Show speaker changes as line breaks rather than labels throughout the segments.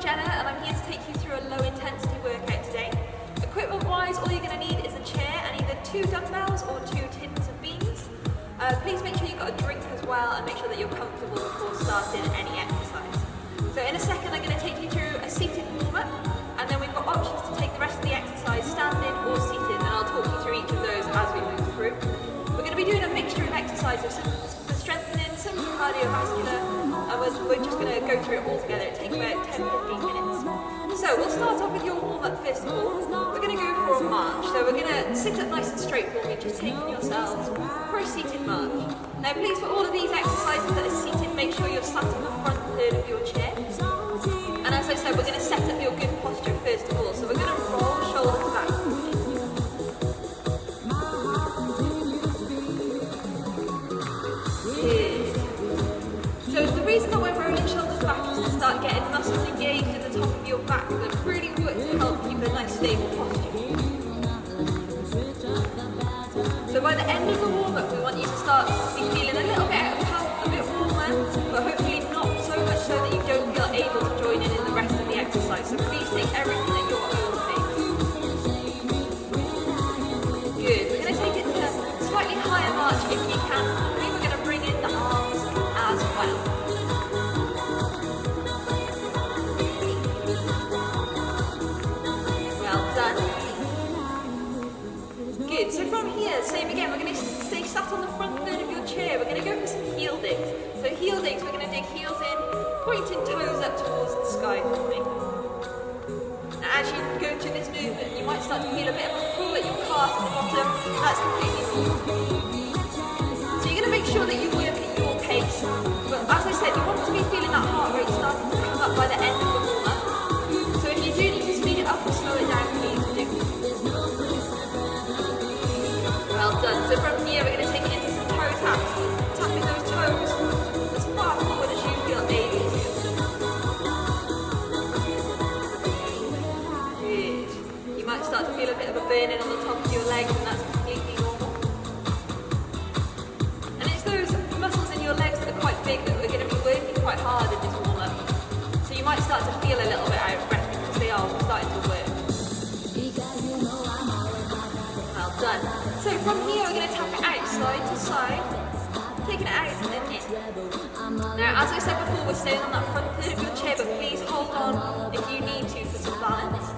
and I'm here to take you through a low intensity workout today. Equipment wise, all you're going to need is a chair and either 2 dumbbells or 2 tins of beans. Please make sure you've got a drink as well and make sure that you're comfortable before starting any exercise. So in a second I'm going to take you through a seated warm-up, and then we've got options to take the rest of the exercise standing or seated, and I'll talk you through each of those as we move through. We're going to be doing a mixture of exercises, some for strengthening, some for cardiovascular, and we're just going to go through it all together. It takes about 10-15 minutes. So we'll start off with your warm-up first of all. We're going to go for a march. So we're going to sit up nice and straight for me, just taking yourselves for a seated march. Now please, for all of these exercises that are seated, make sure you're sat on the front third of your chair. And as I said, we're going to set up your good posture first of all. So we're going to roll shoulders back. Good. So the reason that we're rolling shoulders back is to start getting muscles engaged at the top of your back that really work to help keep a nice stable posture. So by the end of the warm-up, we want you to start to be feeling a little bit out of health, a bit warmer, but hopefully not so much so that you don't feel able to join in the rest of the exercise. So please take everything at your own pace. Good. We're going to take it to a slightly higher march if you can. We're going to bring in the arms as well. Well done. Good. So from here, same again. We're going to stay sat on the front third of your chair. We're going to go for some heel digs. So heel digs, we're going to dig heels in, pointing toes up towards the sky for me. Now as you go through this movement, you might start to feel a bit of a pull at your calf at the bottom. That's completely normal. So you're going to make sure that you work at your pace. But as I said, you want to be feeling that heart rate starting to come up by the end of the warm-up. So if you do need to speed it up or slow it down, please do. Well done. So from here, we're going to take it into some toe taps. Tapping those toes as far forward as you feel able to. Good. You might start to feel a bit of a burning on the top of your legs, and that's completely normal. And it's those muscles in your legs that are quite big that we're going to be working quite hard in this warm-up. So you might start to feel a little bit out of breath because they are starting to work. Well done. So from here we're going to tap it out side to side, taking it out and then in. Now as I said before, we're staying on that front third of your chair, but please hold on if you need to for some balance.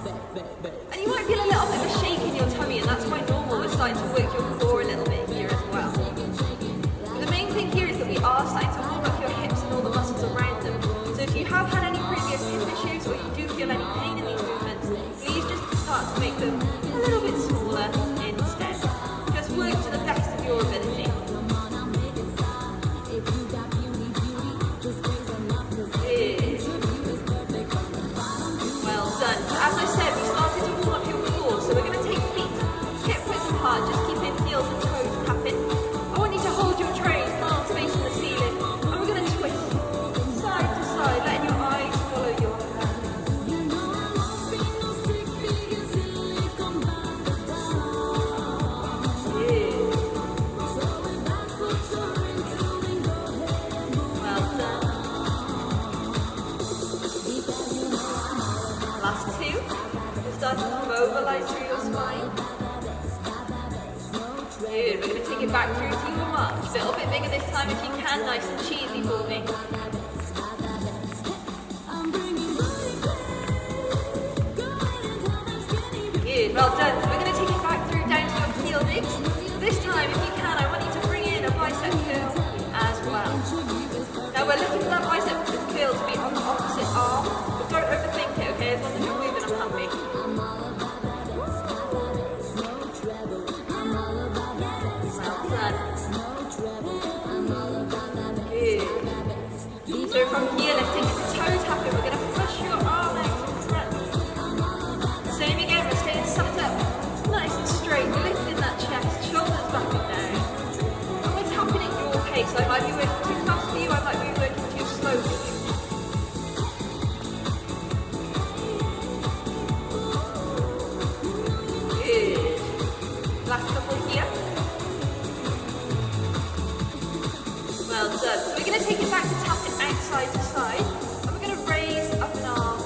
And you might feel a little bit of a shake in your tummy, and that's quite normal. We're starting to work your core a little bit here as well. But the main thing here is that we are starting to warm up your hips and all the muscles around them. So if you have had any previous hip issues or you do feel any pain in these movements, please just start to make them a little bit smaller instead. Just work to the best of your ability. Good. Well done. So as I said, we started to warm up your core, so we're going to take feet hip width apart, just keeping heels and toes tapping. I want you to hold your trays, arms facing the ceiling, and we're going to twist side to side, letting your eyes follow your hand. Last two. We're starting to mobilize through your spine. Good. We're going to take it back through to your march. A little bit bigger this time if you can, nice and cheesy for me. Good. Well done. So we're going to take it back through down to your heel digs. This time, if you can, I want you to bring in a bicep curl as well. Now we're looking for that bicep curl to be on the opposite arm, but don't overthink it, okay? As long as you're moving, I'm happy. Well done. Good. So from here, let's take it to toe tapping. We're going to push your arm out in front. Same again, we're staying sat up, nice and straight, lifting that chest, shoulders back and down. And we're tapping at your pace. I might be working too fast for you, I might be working too slow for you. Good. Last couple here. Well done. So we're going to take it back to tapping out side to side, and we're going to raise up an arm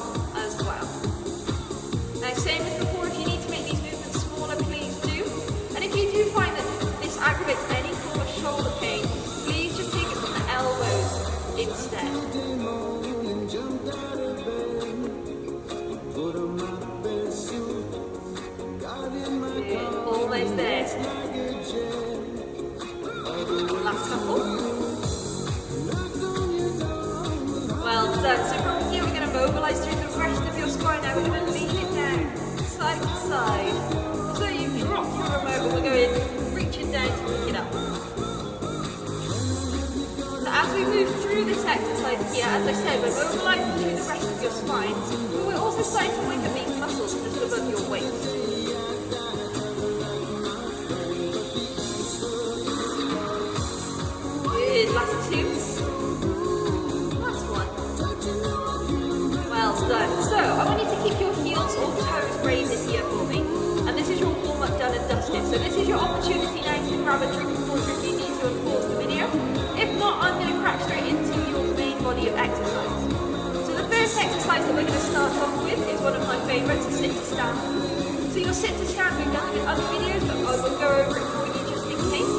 almost there. Last couple. Well done. So from here we're going to mobilise through the rest of your spine. Now we're going to lean it down, side to side. So you drop your remote and we're going reaching down to pick it up. So as we move through this exercise here, as I said, we're mobilising through the rest of your spine, but we're also starting to wake up these muscles just above your waist. Good, last two. Last one. Well done. So, I want you to keep your heels or toes raised here for me. And this is your warm-up done and dusted. So this is your opportunity now to grab a drink of water if you need to and pause the video. If not, I'm going to crack straight into your main body of exercise. So the first exercise that we're going to start off with is one of my favourites, a sit to stand. So your sit to stand, we've done it in other videos, but I will go over it for you just in case.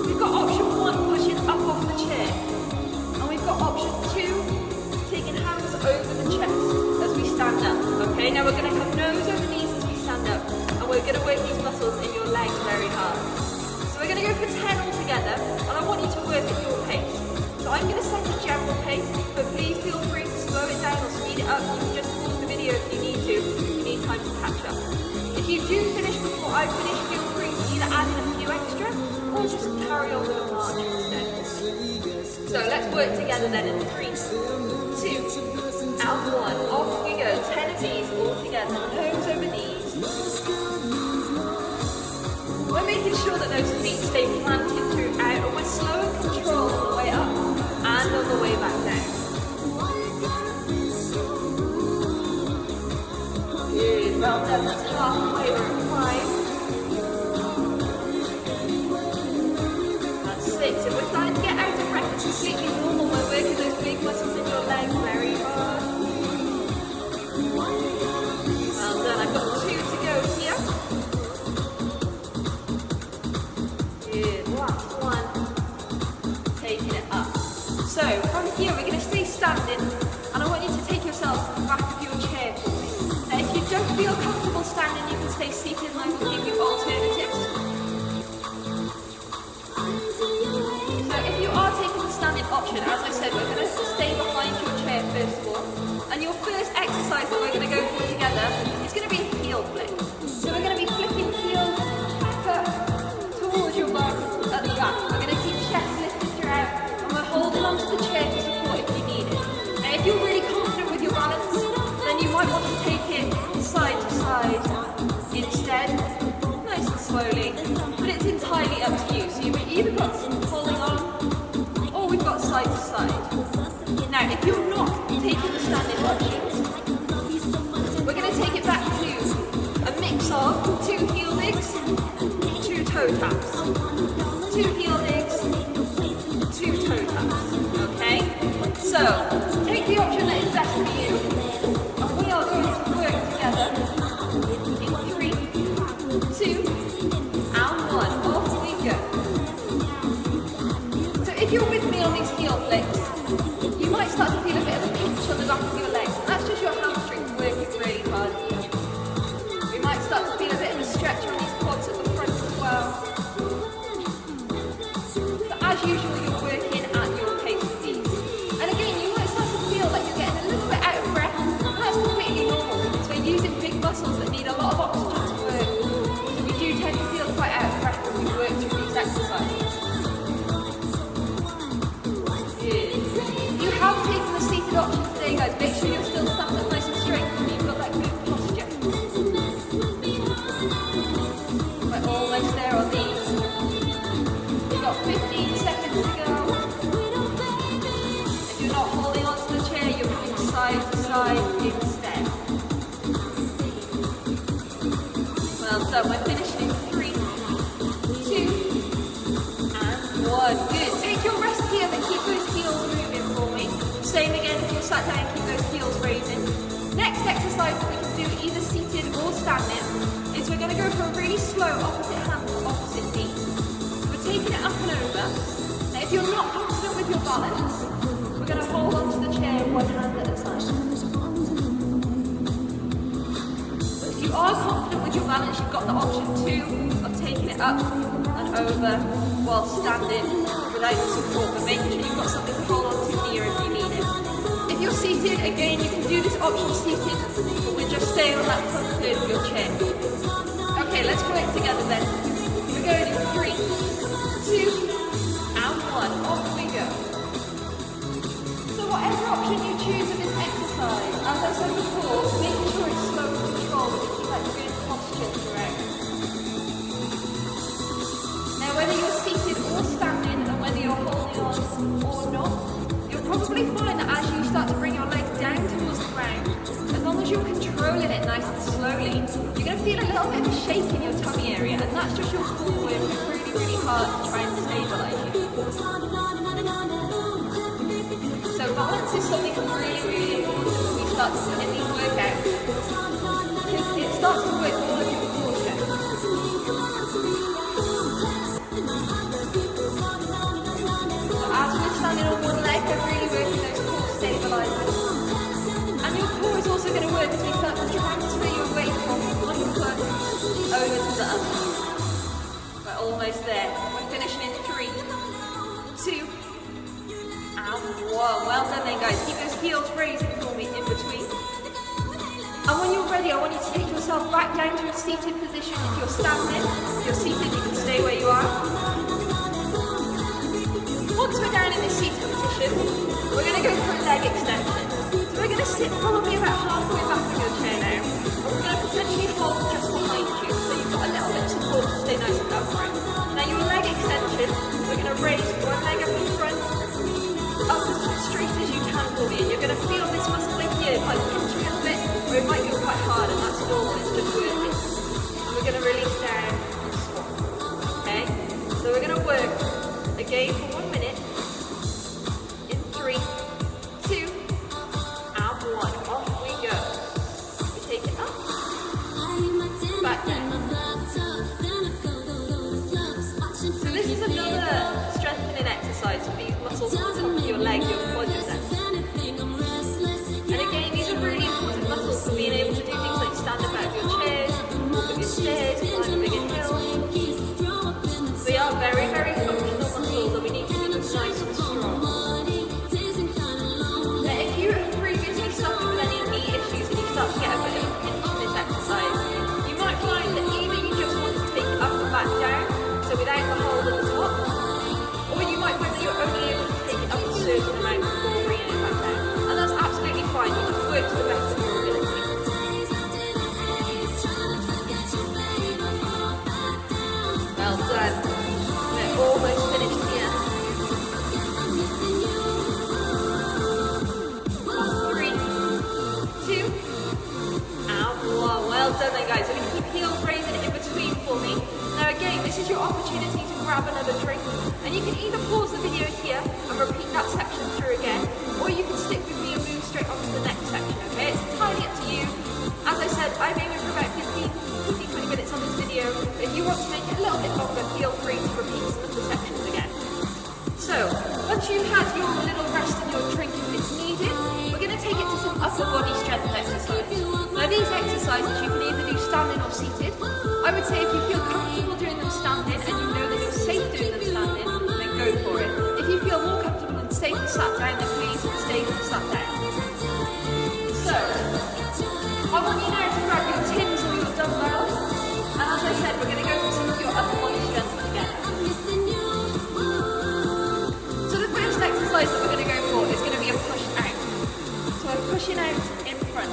We've got option 1, pushing up off the chair. And we've got option 2, taking hands over the chest as we stand up. Okay, now we're going to have nose over knees as we stand up. And we're going to work these muscles in your legs very hard. So we're going to go for 10 altogether, and I want you to work at your pace. So I'm going to set a general pace, but please feel free to slow it down or speed it up. You can just pause the video if you need to, if you need time to catch up. If you do finish before I finish, feel free to either add in a few extra, or just carry on with a march instead. So let's work together then in 3, 2, and 1. Off we go, 10 of these all together, nose over knees. We're making sure that those feet stay planted throughout, and we're slow and controlled on the way up and on the way back down. Good, well done, that's halfway, we're at 5. That's 6. If we're starting to get out of breath, it's completely normal. We're working those big muscles in your legs very hard. Well done, I've got 2 to go here. Last one, taking it up. So from here we're going to stay standing, and I want you to take yourselves to the back of your chair for me. Now if you don't feel comfortable standing, you can stay seated and I will give you alternatives. So if you are taking the standing option, as I said, we're going to stay behind your chair first of all, and your first exercise that we're going to go for together is going to be a heel flick. So we're going to be flipping heels back up towards your bum at the back. We're going to keep chest lifted throughout, and we're holding onto the chair to support if you need it. Now if you're really confident with your balance, then you might want to take it side to side instead, nice and slowly, but it's entirely up to you. So you've either got holding on, or we've got side to side. Now if you're not taking the standing options, we're going to take it back to a mix of 2 heel digs, 2 toe taps. 2 heel digs, 2 toe taps. Okay? So, take the option that is best for you. And we are going to work together in 3, 2, and 1. Off we go. So if you're with me on these heel flicks, you might start to feel a bit of a pinch on the back of your legs. That's just your hamstrings working really hard here. We might start to feel a bit of a stretch on these quads at the front as well. As usual, you're working at your pace with these. And again, you might start to feel like you're getting a little bit out of breath. That's completely normal because we're using big muscles that need a lot of oxygen to work. So we do tend to feel quite out of breath when we work through these exercises. Good. If you have taken the seated option today, guys, make sure you're still sat up nice and straight and you've got that good posture. We're almost there on these. We've got 15 seconds to go. If you're not holding onto the chair, you're moving side to side instead. Well done, we're finishing in 3, 2, and 1. Good. Take your rest here, but keep those heels moving for me. Same again, if you're sat down, keep those heels raising. Next exercise that we can do either seated or standing is we're going to go for a really slow opposite hand to opposite knee. We're taking it up and over. Now if you're not confident with your balance, we're going to hold onto the chair one hand at a time. If you are confident with your balance, you've got the option 2 of taking taking it up and over while standing without the support, but making sure you've got something to hold on to near if you need it. If you're seated, again, you can do this option seated, but we're just staying on that front third of your chair. Okay, let's work together then. We're going in 3, 2, and 1. Off we go. So whatever option you choose in this exercise, as I said before, making sure it's slow and controlled and keep that good posture throughout. Now whether you're seated or standing, and whether you're holding on or not, you'll probably find that as you start to bring your legs down towards the ground, as long as you're controlling it nice and slowly, you're going to feel a little bit of a shake in your tummy area, and that's just your core working really, really hard to try and stabilise you. So balance is something really, really important when we start to put in these workouts, because it starts to work all of your core strength. So as we're standing on one leg, we're really working those core stabilisers. And your core is also going to work as we start to transfer your weight from one foot over to the other. We're almost there. We're finishing in 3, 2, and 1. Well done then, guys. Keep those heels raising for me in between. And when you're ready, I want you to take yourself back down to a seated position. If you're standing, if you're seated, you can stay where you are. Once we're down in this seated position, we're going to go for a leg extension. So we're going to sit probably about halfway back of your chair now, and we're going to potentially hold just behind you, so you've got a little bit of support to stay nice and upright. Now your leg extension, we're going to raise one leg up in front, up as straight as you can for me, and you're going to feel this muscle in here like pinching a bit, or it might go quite hard, and that's normal, it's just working. And we're going to release down and swap. Okay? So we're going to work again for 1 minute. In 3, 2, and 1. Off we go. We take it up, back down. So this is another strengthening exercise for these muscles on top of your leg, your quadriceps. And again, these are really important muscles for being able to do things like stand up out of your chairs, walk up your stairs, climb a bigger hill. They are very, very functional muscles that we need to keep them nice and strong. Now, if you have previously suffered with any knee issues and you start to get a bit of a pinch in this exercise, you might find that either you just want to take it up and back down, so without the hold at the top, or you might find that you're only able to take it up a certain amount before bringing it back down. And that's absolutely fine, you just work to the best of your ability. Well done. We're almost finished here. 3, 2, and 1. Well done then, guys. We're going to keep heels raising in between for me. Now again, this is your opportunity to grab another drink, and you can either pause the video here and repeat that section through again, or you can stick with me and move straight on to the next section, okay? It's entirely up to you. As I said, I'm aiming for about 15-20 minutes on this video, but if you want to make it a little bit longer, feel free to repeat some of the sections again. So, once you've had your little rest and your drink if it's needed, we're going to take it to some upper body strength exercises. Now these exercises you can either do standing or seated. I would say if you feel comfortable doing them standing and you know that you're safe doing them standing, then go for it. If you feel more comfortable and safe and sat down, then please stay sat down. So, I want you now to grab your tins or your dumbbells, and as I said, we're going to go for some of your upper body strength together. So the first exercise that we're going to go for is going to be a push out. So I'm pushing out in front.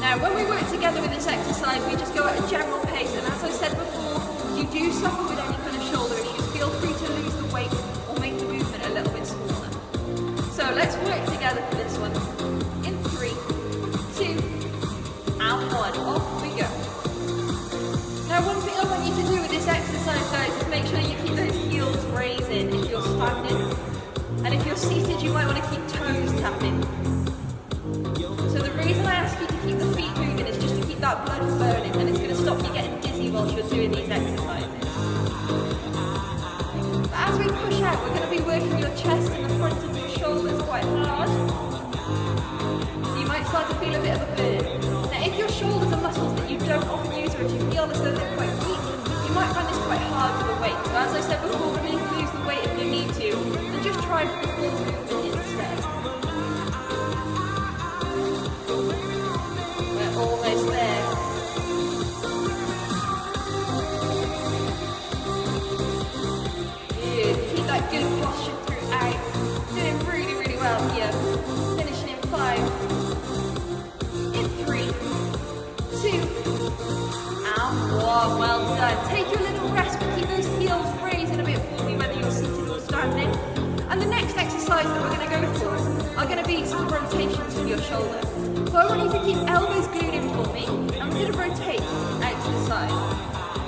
Now when we work together with this exercise, we just go at a general pace, and as I said before, if you do suffer with any kind of shoulder issues, feel free to lose the weight or make the movement a little bit smaller. So let's work together for this one. In 3, 2, and 1. Off we go. Now one thing I want you to do with this exercise, guys, is make sure you keep those heels raising if you're standing. And if you're seated, you might want to keep toes tapping. So the reason I ask you to keep the feet moving is just to keep that blood flowing, and it's going to stop you getting dizzy whilst you're doing these exercises. But as we push out, we're going to be working your chest and the front of your shoulders quite hard. So you might start to feel a bit of a burn. Now if your shoulders are muscles that you don't often So if you feel as though they're quite weak, you might find this quite hard with the weight. So as I said before, please lose the weight if you need to, and just try for the full movement instead. We're almost there. Good. Keep that good posture throughout. Doing really, really well here. Finishing in 5, in 3, 2, and 1. Well done. Take your little rest, but keep those heels raising a bit for me, whether you're seated or standing. And the next exercise that we're going to go for are going to be some rotations with your shoulder. So I want you to keep elbows glued in for me, and we're going to rotate out to the side.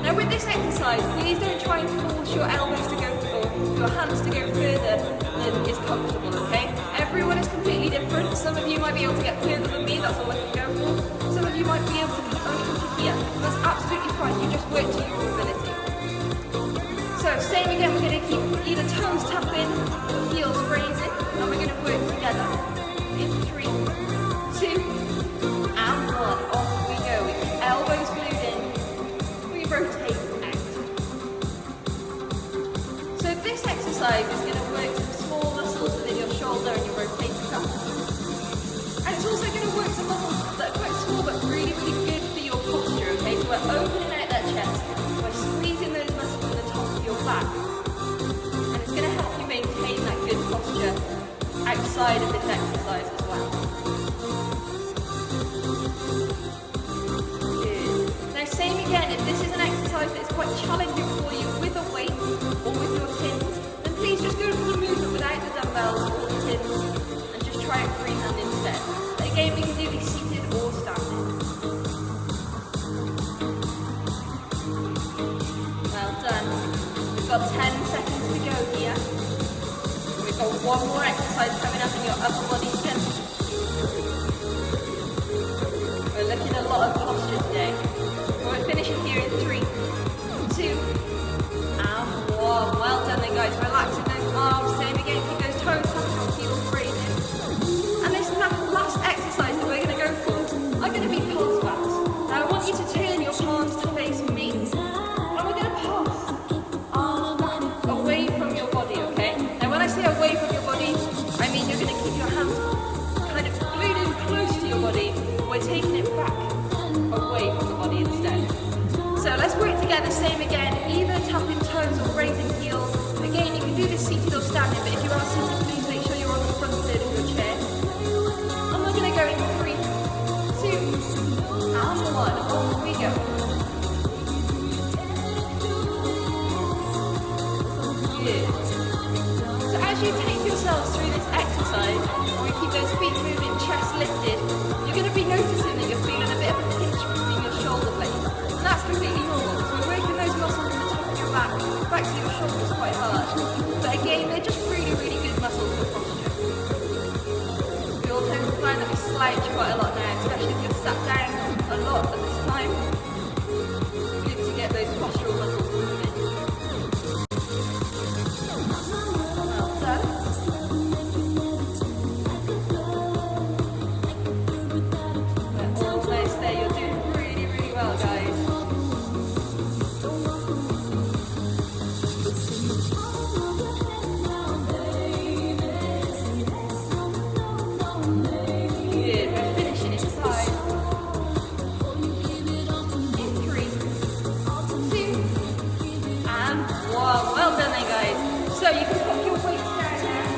Now with this exercise, please don't try and force your elbows to go, or your hands to go further than is comfortable, okay? Everyone is completely different. Some of you might be able to get further than me, that's all I can go for. Some of you might be able to only come to here. That's absolutely fine, you just work to your ability. So same again, we're going to keep either toes tapping or heels raising, and we're going to work together. In 3, 2, and 1. Off we go. We keep elbows glued in. We rotate out. So this exercise is going to work some small muscles within your shoulder and your rotator cuff. And it's also going to work some muscles that are quite small but really, really good for your posture, okay? So we're opening out that chest. We're squeezing those muscles in the top of your back. And it's going to help you maintain that good posture outside of this exercise as well. Good. Now same again, if this is an exercise that is quite challenging for you with a weight or with your tins, then please just go for the movement without the dumbbells or the tins and just try it freehand instead. But again, we can do these seated or standing. Well done. We've got 10 seconds to go here. We've got one more exercise coming up in your upper body strength. We're looking at a lot of posture today. We're finishing here in 3, 2, and 1. Well done then guys, relaxing those arms, same again, keep those toes tapping on, heels raising. And this last exercise that we're going to go for are going to be pulse backs. Now I want you to turn your palms to face me, and we're going to pass arms back away from your body, okay? Now when I say away from your body, I mean you're going to keep your hands kind of glued in close to your body, but we're taking it back away from the body instead. So let's work together, same again, either tapping toes or raising heels. Again, you can do this seated or standing, but if you are seated, please make sure you're on the front third of your chair. And we're going to go in 3, 2, and 1. Off we go. Good. So as you take yourselves through this exercise, and we keep those feet moving, chest lifted, you're going to be noticing that you're feeling a bit of a pinch between your shoulder blades. And that's completely normal, because we're working those muscles in the top of your back to your shoulders quite hard. But again, they're just really, really good muscles for posture. We all tend to find that we slouch quite a lot now, especially if you're sat down a lot at this time. It's good to get those postural muscles moving. Well done. We're almost there. You're doing really, really well, guys. Good. We're finishing inside. In 3, 2, and 1. Well done then, guys. So you can put your weights down there,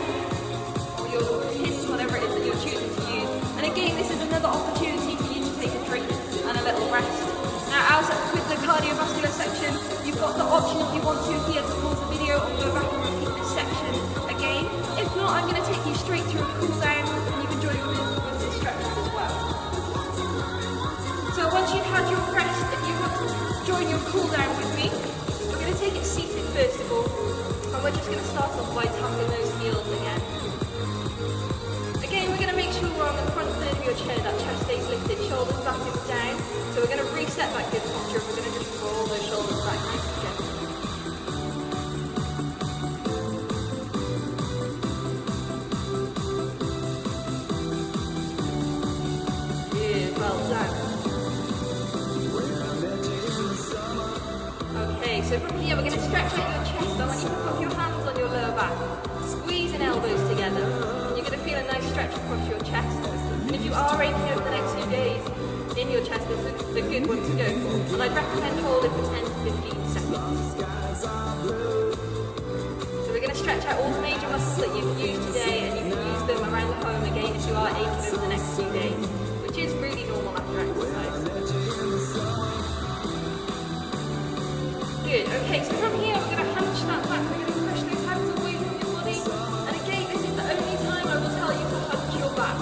or your tins, whatever it is that you're choosing to use. And again, this is another opportunity for you to take a drink and a little rest. Now, as with the cardiovascular section, you've got the option if you want to here to pause the video or go back and repeat this section again. If not, I'm going to take you straight through a cool down and you can join with the stretches as well. So once you've had your rest, if you want to join your cool down with me, we're going to take it seated first of all, and we're just going to start off by tapping those heels again. Again, we're going to make sure we're on the front third of your chair, that chest stays lifted, shoulders back and down. So we're going to reset that good posture, and we're going to just roll those shoulders back nice and gently. Good, well done. so from here we're going to stretch out your chest. I want you to put your hands on your lower back, squeezing elbows together. You're going to feel a nice stretch across your chest. And if you are aching over the next few days in your chest, this is a good one to go for. And I'd recommend holding for 10 to 15 seconds. So we're going to stretch out all the major muscles that you've used today, and you can use them around the home again if you are aching over the next few days, which is really normal after exercise. Good, okay, so from here we're going to hunch that back, we're going to push those hands away from your body, and again this is the only time I will tell you to hunch your back.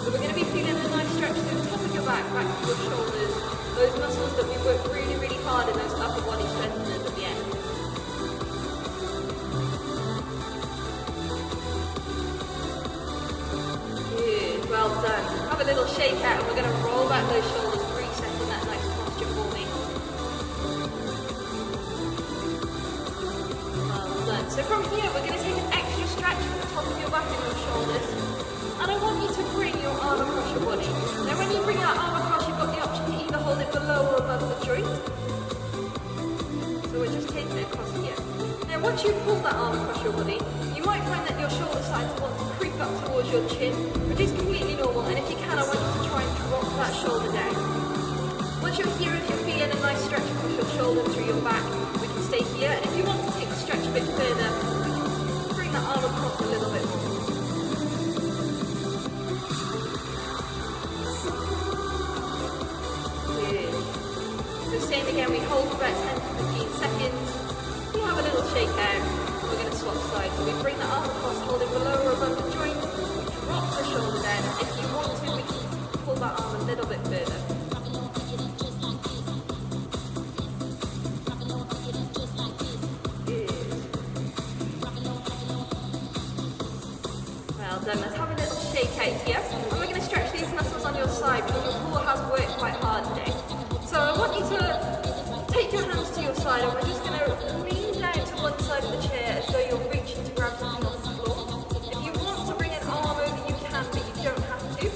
So we're going to be feeling a nice stretch to the top of your back to your shoulders, those muscles that we work really, really hard in, those upper body strengtheners at the end. Good, well done. Have a little shake out and we're going to roll back those shoulders, resetting that nice posture for me. So from here, we're going to take an extra stretch from the top of your back and your shoulders. And I want you to bring your arm across your body. Now when you bring that arm across, you've got the option to either hold it below or above the joint. So we're just taking it across here. Now once you pull that arm across your body, you might find that your shoulder starts to want to creep up towards your chin, which is completely normal. And if you can, I want you to try and drop that shoulder down. Once you're here, if you're feeling a nice stretch across your shoulder through your back, we can stay here. And if you want to take the stretch a bit further, we can bring the arm across a little bit more. Good. So same again, we hold for about 10 to 15 seconds. We have a little shake out. We're going to swap sides. So we bring the arm across, hold it below or above the joint. We drop the shoulder down. If you want to, we can pull that arm a little bit further. Then let's have a little shake out here, and we're going to stretch these muscles on your side because your core has worked quite hard today. So I want you to take your hands to your side, and we're just going to lean down to one side of the chair as though you're reaching to grab something off the floor. If you want to bring an arm over, you can, but you don't have to.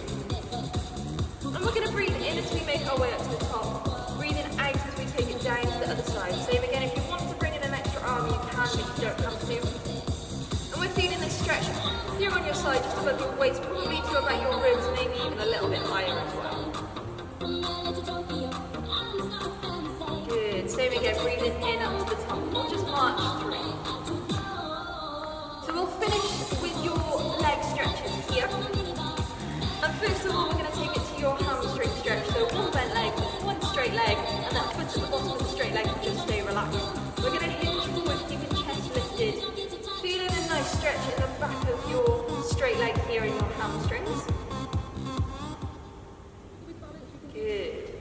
And we're going to breathe in as we make our way up to the top, breathing out as we take it down to the other side. Same again, if you want to bring in an extra arm, you can, but you don't have to. And we're feeling this stretch here on your side, just above your waist, probably to about your ribs, maybe even a little bit higher as well. Good, same again, breathing in up to the top. We'll just march through. So we'll finish with your leg stretches here. And first of all, we're going to take it to your hamstring stretch. So one bent leg, one straight leg, and that foot at the bottom of the straight leg will just stay relaxed. We're going to hinge forward, keeping chest lifted. Feeling a nice stretch in the back of your straight leg here in your hamstrings. Good.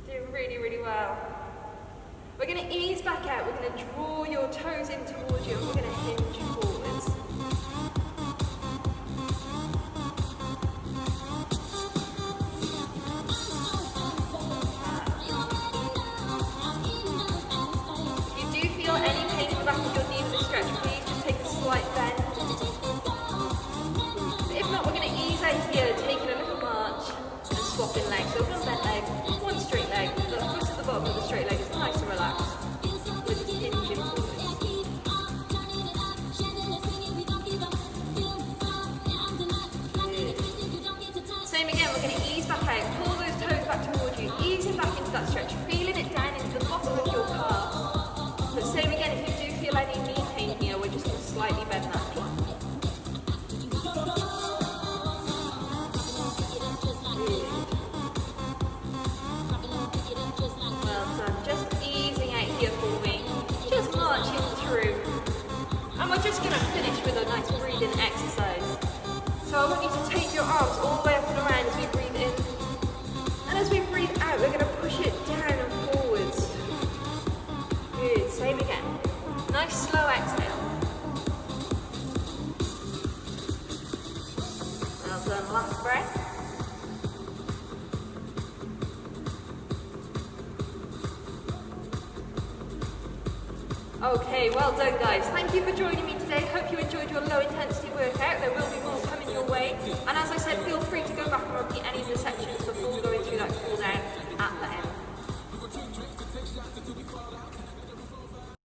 Doing really, really well. We're going to ease back out. We're going to draw your toes in towards you and we're going to hinge forwards. Swapping legs, so one bent leg, one straight leg, the foot at the bottom of the straight leg is nice and relaxed. We're just hinging forwards. Good. Same again, we're going to ease back out, pull those toes back towards you, easing back into that stretch, feeling it down into the bottom of your calves. But same again, if you do feel any knee pain here, we're just going to slightly bend that knee. And we're just going to finish with a nice breathing exercise. So I want you to take your arms all the way up and around as we breathe in. And as we breathe out, we're going to push it down and forwards. Good, same again. Nice slow exhale. Well done, last breath. Okay, well done guys. Thank you for joining me today. Hope you enjoyed your low intensity workout. There will be more coming